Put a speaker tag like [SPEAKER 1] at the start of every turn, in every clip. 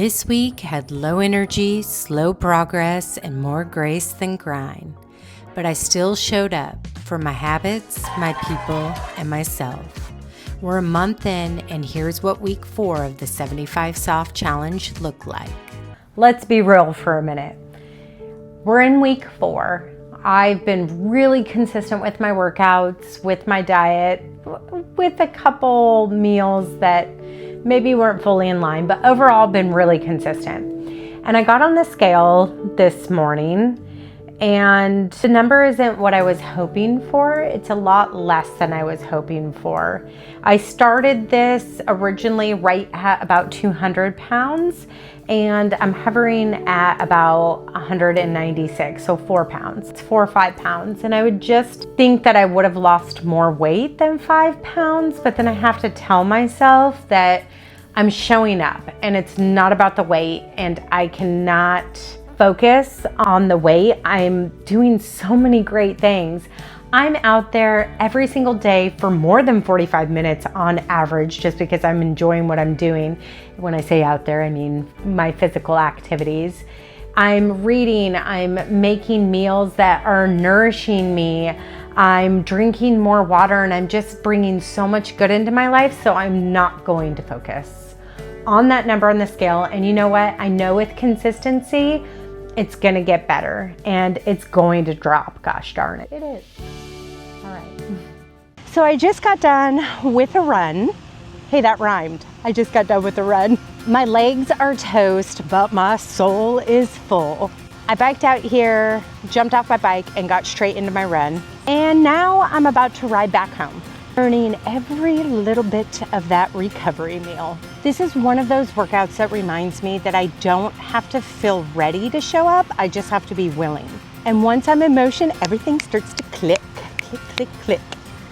[SPEAKER 1] This week had low energy, slow progress, and more grace than grind. But I still showed up for my habits, my people, and myself. We're a month in, and here's what week 4 of the 75 Soft Challenge looked like.
[SPEAKER 2] Let's be real for a minute. We're in week 4. I've been really consistent with my workouts, with my diet, with a couple meals that maybe weren't fully in line, but overall been really consistent. And I got on the scale this morning and the number isn't what I was hoping for. It's a lot less than I was hoping for. I started this originally right at about 200 pounds and I'm hovering at about 196, so 4 pounds. It's 4 or 5 pounds. And I would just think that I would have lost more weight than 5 pounds, but then I have to tell myself that I'm showing up and it's not about the weight and I cannot focus on the weight. I'm doing so many great things. I'm out there every single day for more than 45 minutes on average, just because I'm enjoying what I'm doing. When I say out there, I mean my physical activities. I'm reading, I'm making meals that are nourishing me. I'm drinking more water and I'm just bringing so much good into my life. So I'm not going to focus on that number on the scale. And you know what? I know with consistency, it's gonna get better and it's going to drop. Gosh darn it. It is. All right. So I just got done with a run. Hey, that rhymed. I just got done with a run. My legs are toast, but my soul is full. I biked out here, jumped off my bike and got straight into my run. And now I'm about to ride back home, earning every little bit of that recovery meal. This is one of those workouts that reminds me that I don't have to feel ready to show up, I just have to be willing. And once I'm in motion, everything starts to click, click, click, click.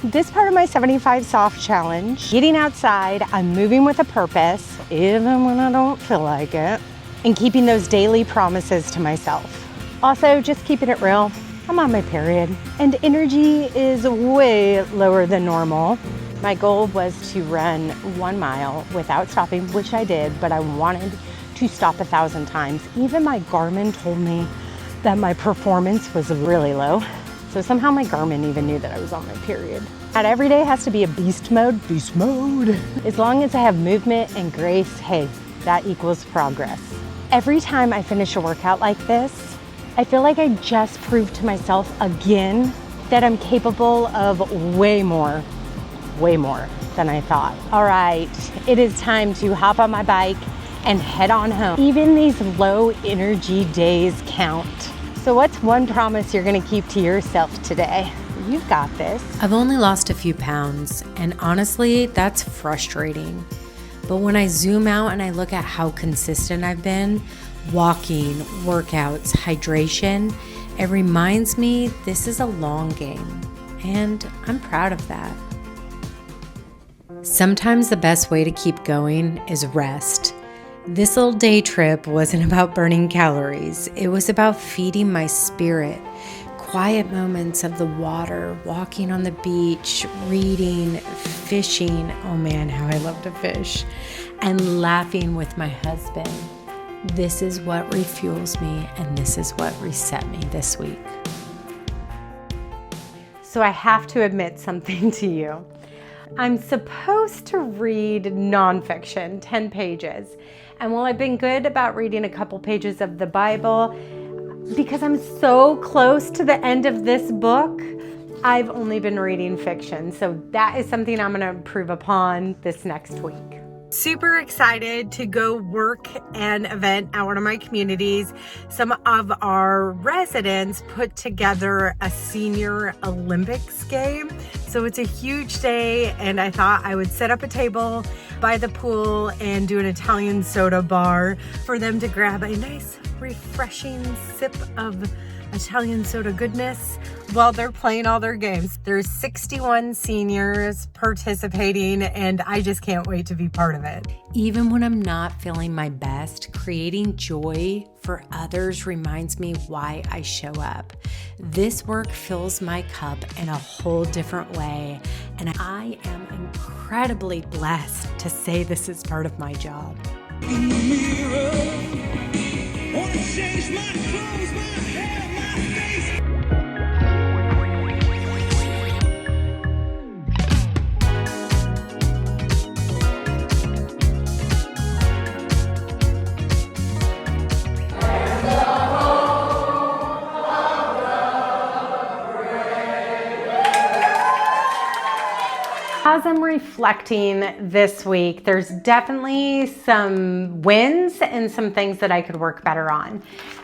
[SPEAKER 2] This part of my 75 Soft Challenge, getting outside, I'm moving with a purpose, even when I don't feel like it, and keeping those daily promises to myself. Also, just keeping it real. I'm on my period and energy is way lower than normal. My goal was to run 1 mile without stopping, which I did, but I wanted to stop 1,000 times. Even my Garmin told me that my performance was really low. So somehow my Garmin even knew that I was on my period. Not every day has to be a beast mode. Beast mode. As long as I have movement and grace, hey, that equals progress. Every time I finish a workout like this, I feel like I just proved to myself again that I'm capable of way more than I thought. All right, it is time to hop on my bike and head on home. Even these low energy days count. So what's one promise you're gonna keep to yourself today? You've got this.
[SPEAKER 1] I've only lost a few pounds, and honestly, that's frustrating. But when I zoom out and I look at how consistent I've been, walking, workouts, hydration, it reminds me this is a long game, and I'm proud of that. Sometimes the best way to keep going is rest. This little day trip wasn't about burning calories. It was about feeding my spirit. Quiet moments of the water, walking on the beach, reading, fishing. Oh man, how I love to fish. And laughing with my husband. This is what refuels me, and this is what reset me this week.
[SPEAKER 2] So I have to admit something to you. I'm supposed to read nonfiction, 10 pages. And while I've been good about reading a couple pages of the Bible, because I'm so close to the end of this book, I've only been reading fiction. So that is something I'm gonna improve upon this next week. Super excited to go work an event at one of my communities. Some of our residents put together a senior Olympics game. So it's a huge day and I thought I would set up a table by the pool and do an Italian soda bar for them to grab a nice refreshing sip of Italian soda goodness while they're playing all their games. There's 61 seniors participating and I just can't wait to be part of it.
[SPEAKER 1] Even when I'm not feeling my best, creating joy for others reminds me why I show up. This work fills my cup in a whole different way, and I am incredibly blessed to say this is part of my job.
[SPEAKER 3] In the mirror, wanna change my clothes, my hair, my face.
[SPEAKER 2] As I'm reflecting this week, there's definitely some wins and some things that I could work better on.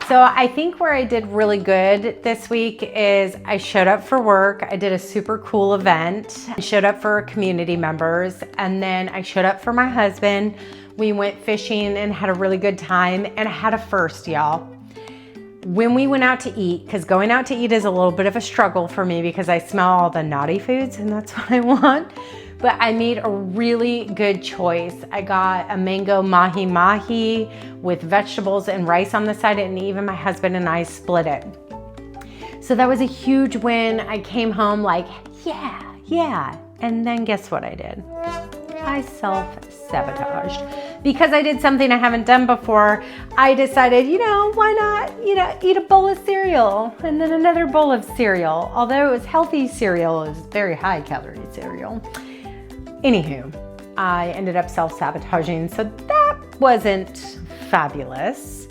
[SPEAKER 2] So I think where I did really good this week is I showed up for work. I did a super cool event. I showed up for community members, and then I showed up for my husband. We went fishing and had a really good time, and I had a first, y'all. When we went out to eat, because going out to eat is a little bit of a struggle for me because I smell all the naughty foods and that's what I want, but I made a really good choice. I got a mango mahi mahi with vegetables and rice on the side, and even my husband and I split it. So that was a huge win. I came home like, yeah. And then guess what I did? I self-sabotaged. Because I did something I haven't done before, I decided, why not, eat a bowl of cereal and then another bowl of cereal. Although it was healthy cereal, it was very high calorie cereal. Anywho, I ended up self-sabotaging, so that wasn't fabulous.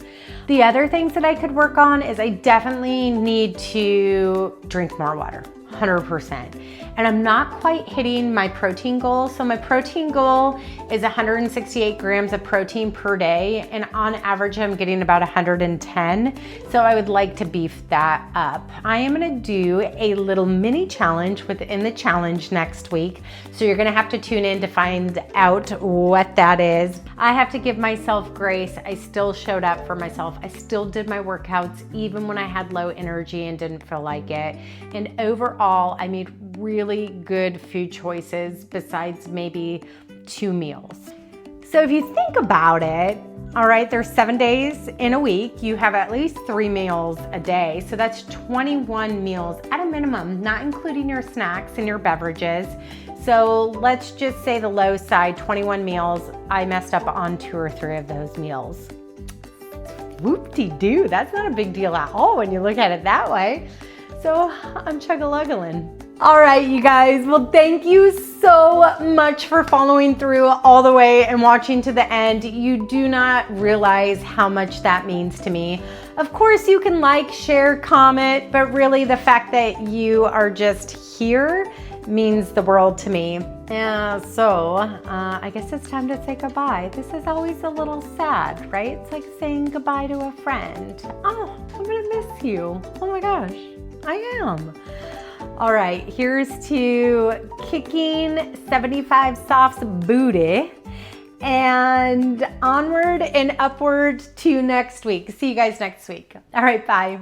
[SPEAKER 2] The other things that I could work on is I definitely need to drink more water, 100%. And I'm not quite hitting my protein goal. So my protein goal is 168 grams of protein per day. And on average, I'm getting about 110. So I would like to beef that up. I am gonna do a little mini challenge within the challenge next week. So you're gonna have to tune in to find out what that is. I have to give myself grace. I still showed up for myself. I still did my workouts even when I had low energy and didn't feel like it. And overall, I made really good food choices besides maybe 2 meals. So if you think about it, all right, there's 7 days in a week. You have at least 3 meals a day. So that's 21 meals at a minimum, not including your snacks and your beverages. So let's just say the low side, 21 meals. I messed up on 2 or 3 of those meals. Whoop-de-doo, that's not a big deal at all when you look at it that way. So I'm chug-a-lug-a-lin. All right, you guys. Well, thank you so much for following through all the way and watching to the end. You do not realize how much that means to me. Of course, you can like, share, comment, but really the fact that you are just here means the world to me. So I guess it's time to say goodbye. This is always a little sad, right? It's like saying goodbye to a friend. Oh, I'm gonna miss you. Oh my gosh, I am. All right, here's to kicking 75 Soft's booty and onward and upward to next week. See you guys next week. All right, bye.